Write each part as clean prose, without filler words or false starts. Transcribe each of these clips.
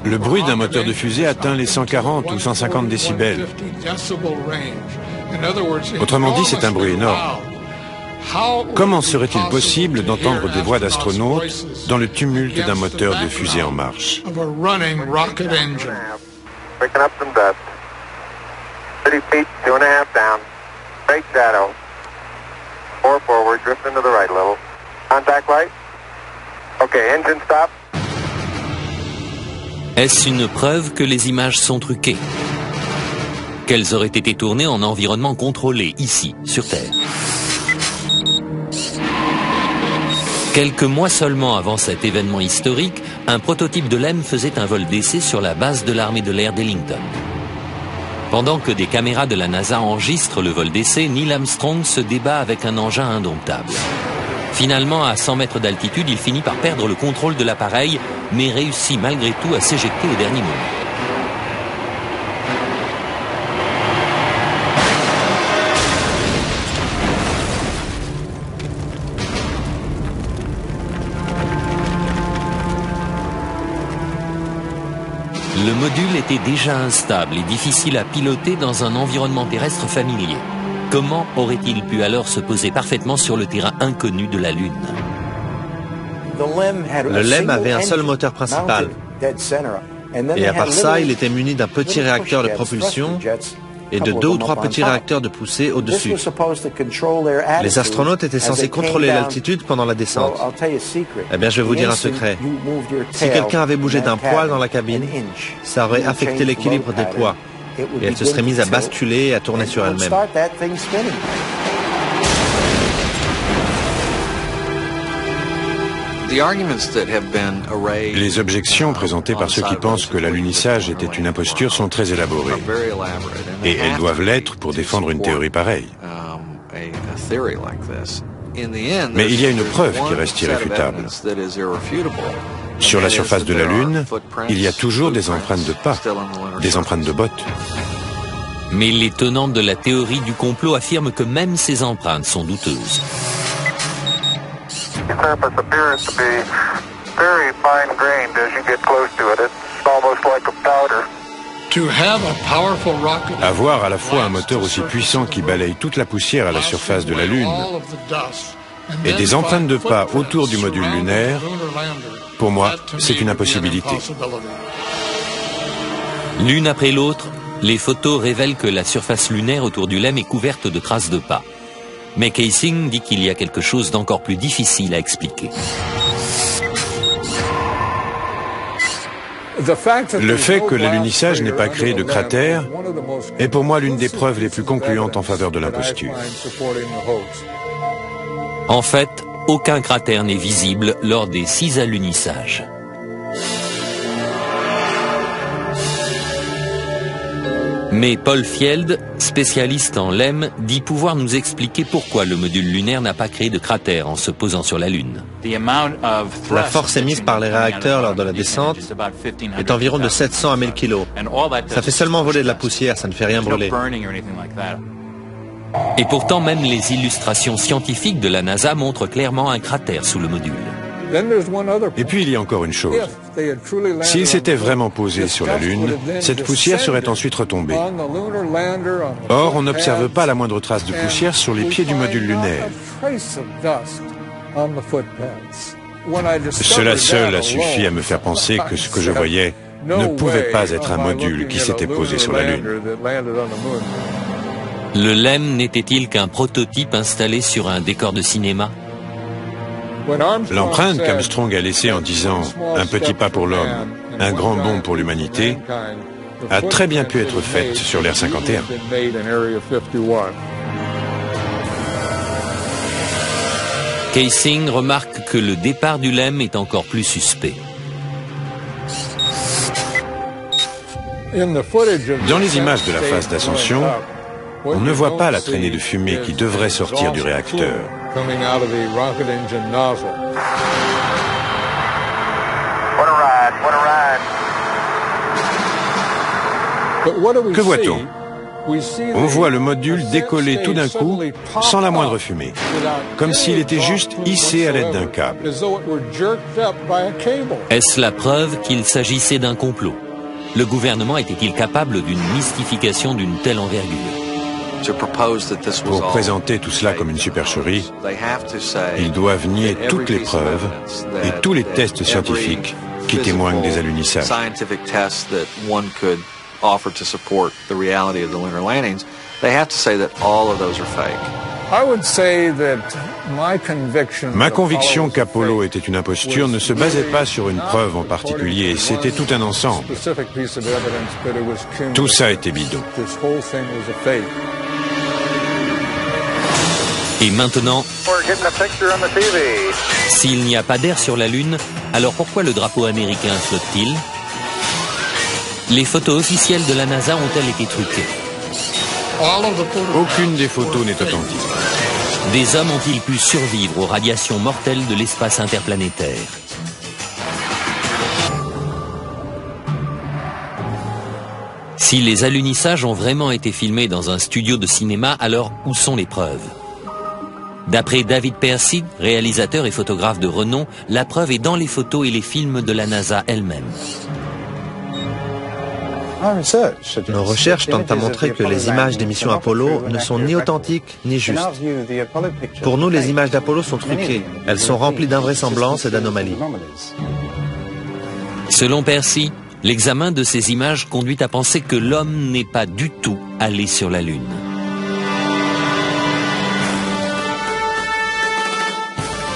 Le bruit d'un moteur de fusée atteint les 140 ou 150 décibels. Autrement dit, c'est un bruit énorme. Comment serait-il possible d'entendre des voix d'astronautes dans le tumulte d'un moteur de fusée en marche? Est-ce une preuve que les images sont truquées? Qu'elles auraient été tournées en environnement contrôlé, ici, sur Terre? Quelques mois seulement avant cet événement historique, un prototype de LEM faisait un vol d'essai sur la base de l'armée de l'air d'Ellington. Pendant que des caméras de la NASA enregistrent le vol d'essai, Neil Armstrong se débat avec un engin indomptable. Finalement, à 100 mètres d'altitude, il finit par perdre le contrôle de l'appareil, mais réussit malgré tout à s'éjecter au dernier moment. Le module était déjà instable et difficile à piloter dans un environnement terrestre familier. Comment aurait-il pu alors se poser parfaitement sur le terrain inconnu de la Lune? Le LEM avait un seul moteur principal. Et à part ça, il était muni d'un petit réacteur de propulsion et de 2 ou 3 petits réacteurs de poussée au-dessus. Les astronautes étaient censés contrôler l'altitude pendant la descente. Eh bien, je vais vous dire un secret. Si quelqu'un avait bougé d'un poil dans la cabine, ça aurait affecté l'équilibre des poids. Et elle se serait mise à basculer et à tourner sur elle-même. Les objections présentées par ceux qui pensent que l'alunissage était une imposture sont très élaborées. Et elles doivent l'être pour défendre une théorie pareille. Mais il y a une preuve qui reste irréfutable. Sur la surface de la Lune, il y a toujours des empreintes de pas, des empreintes de bottes. Mais les tenants de la théorie du complot affirment que même ces empreintes sont douteuses. Avoir à la fois un moteur aussi puissant qui balaye toute la poussière à la surface de la Lune et des empreintes de pas autour du module lunaire, pour moi, c'est une impossibilité. L'une après l'autre, les photos révèlent que la surface lunaire autour du LEM est couverte de traces de pas. Mais Kaysing dit qu'il y a quelque chose d'encore plus difficile à expliquer. Le fait que l'alunissage n'ait pas créé de cratère est pour moi l'une des preuves les plus concluantes en faveur de l'imposture. En fait, aucun cratère n'est visible lors des 6 alunissages. Mais Paul Fjeld, spécialiste en LEM, dit pouvoir nous expliquer pourquoi le module lunaire n'a pas créé de cratère en se posant sur la Lune. La force émise par les réacteurs lors de la descente est environ de 700 à 1000 kg. Ça fait seulement voler de la poussière, ça ne fait rien brûler. Et pourtant, même les illustrations scientifiques de la NASA montrent clairement un cratère sous le module. Et puis il y a encore une chose. S'il s'était vraiment posé sur la Lune, cette poussière serait ensuite retombée. Or, on n'observe pas la moindre trace de poussière sur les pieds du module lunaire. Cela seul a suffi à me faire penser que ce que je voyais ne pouvait pas être un module qui s'était posé sur la Lune. Le LEM n'était-il qu'un prototype installé sur un décor de cinéma? L'empreinte qu'Armstrong a laissée en disant « un petit pas pour l'homme, un grand bond pour l'humanité » a très bien pu être faite sur l'Air 51. Kaysing remarque que le départ du LEM est encore plus suspect. Dans les images de la phase d'ascension, on ne voit pas la traînée de fumée qui devrait sortir du réacteur. Que voit-on? On voit le module décoller tout d'un coup, sans la moindre fumée, comme s'il était juste hissé à l'aide d'un câble. Est-ce la preuve qu'il s'agissait d'un complot? Le gouvernement était-il capable d'une mystification d'une telle envergure? Pour présenter tout cela comme une supercherie, ils doivent nier toutes les preuves et tous les tests scientifiques qui témoignent des alunisages. Ma conviction qu'Apollo était une imposture ne se basait pas sur une preuve en particulier, c'était tout un ensemble. Tout ça était bidon. Et maintenant, s'il n'y a pas d'air sur la Lune, alors pourquoi le drapeau américain flotte-t-il? Les photos officielles de la NASA ont-elles été truquées? Aucune des photos n'est authentique. Des hommes ont-ils pu survivre aux radiations mortelles de l'espace interplanétaire? Si les alunissages ont vraiment été filmés dans un studio de cinéma, alors où sont les preuves? D'après David Percy, réalisateur et photographe de renom, la preuve est dans les photos et les films de la NASA elle-même. Nos recherches tentent à montrer que les images des missions Apollo ne sont ni authentiques ni justes. Pour nous, les images d'Apollo sont truquées. Elles sont remplies d'invraisemblances et d'anomalies. Selon Percy, l'examen de ces images conduit à penser que l'homme n'est pas du tout allé sur la Lune.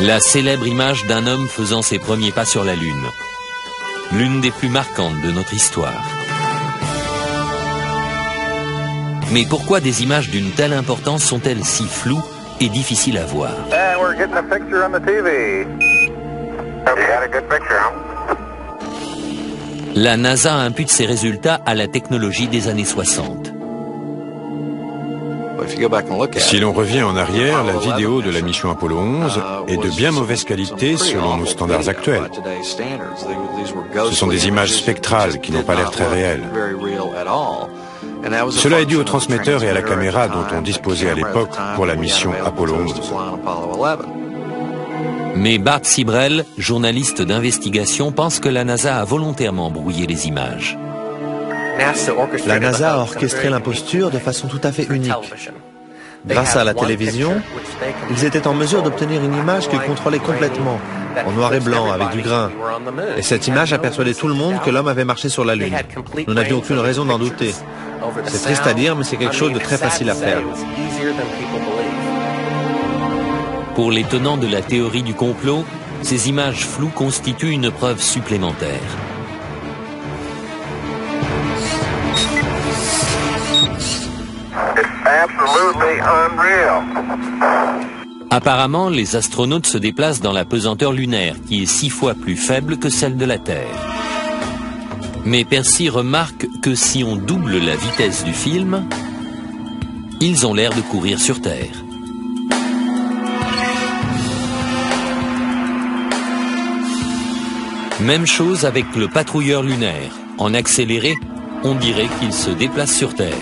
La célèbre image d'un homme faisant ses premiers pas sur la Lune. L'une des plus marquantes de notre histoire. Mais pourquoi des images d'une telle importance sont-elles si floues et difficiles à voir? La NASA impute ses résultats à la technologie des années 60. Si l'on revient en arrière, la vidéo de la mission Apollo 11 est de bien mauvaise qualité selon nos standards actuels. Ce sont des images spectrales qui n'ont pas l'air très réelles. Cela est dû au transmetteur et à la caméra dont on disposait à l'époque pour la mission Apollo 11. Mais Bart Sibrel, journaliste d'investigation, pense que la NASA a volontairement brouillé les images. La NASA a orchestré l'imposture de façon tout à fait unique. Grâce à la télévision, ils étaient en mesure d'obtenir une image qu'ils contrôlaient complètement, en noir et blanc, avec du grain. Et cette image a persuadé tout le monde que l'homme avait marché sur la Lune. Nous n'avions aucune raison d'en douter. C'est triste à dire, mais c'est quelque chose de très facile à faire. Pour les tenants de la théorie du complot, ces images floues constituent une preuve supplémentaire. Apparemment, les astronautes se déplacent dans la pesanteur lunaire, qui est 6 fois plus faible que celle de la Terre. Mais Percy remarque que si on double la vitesse du film, ils ont l'air de courir sur Terre. Même chose avec le patrouilleur lunaire. En accéléré, on dirait qu'il se déplace sur Terre.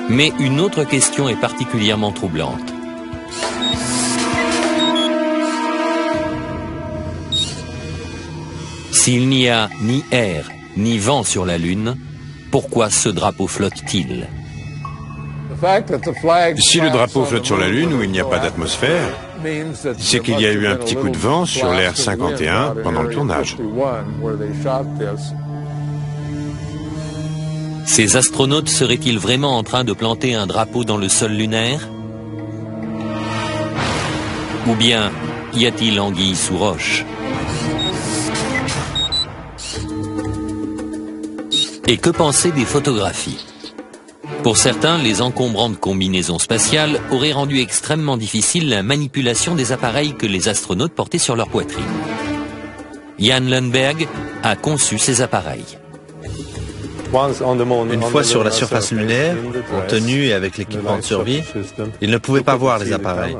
Mais une autre question est particulièrement troublante. S'il n'y a ni air, ni vent sur la Lune, pourquoi ce drapeau flotte-t-il? Si le drapeau flotte sur la Lune où il n'y a pas d'atmosphère, c'est qu'il y a eu un petit coup de vent sur l'Air 51 pendant le tournage. Ces astronautes seraient-ils vraiment en train de planter un drapeau dans le sol lunaire? Ou bien y a-t-il anguille sous roche? Et que penser des photographies? Pour certains, les encombrantes combinaisons spatiales auraient rendu extrêmement difficile la manipulation des appareils que les astronautes portaient sur leur poitrine. Jan Lundberg a conçu ces appareils. Une fois sur la surface lunaire, en tenue et avec l'équipement de survie, ils ne pouvaient pas voir les appareils.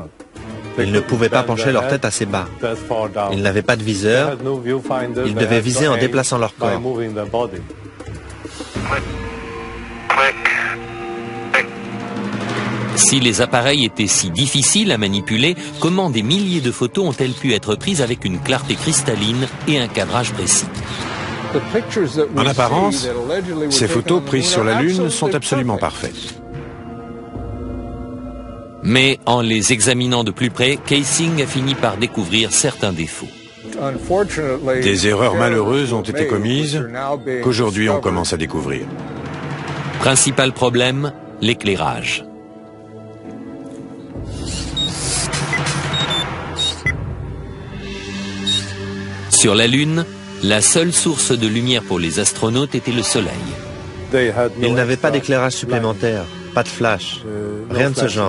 Ils ne pouvaient pas pencher leur tête assez bas. Ils n'avaient pas de viseur. Ils devaient viser en déplaçant leur corps. Si les appareils étaient si difficiles à manipuler, comment des milliers de photos ont-elles pu être prises avec une clarté cristalline et un cadrage précis? En apparence, ces photos prises sur la Lune sont absolument parfaites. Mais en les examinant de plus près, Kaysing a fini par découvrir certains défauts. Des erreurs malheureuses ont été commises qu'aujourd'hui on commence à découvrir. Principal problème, l'éclairage. Sur la Lune, la seule source de lumière pour les astronautes était le Soleil. Ils n'avaient pas d'éclairage supplémentaire, pas de flash, rien de ce genre.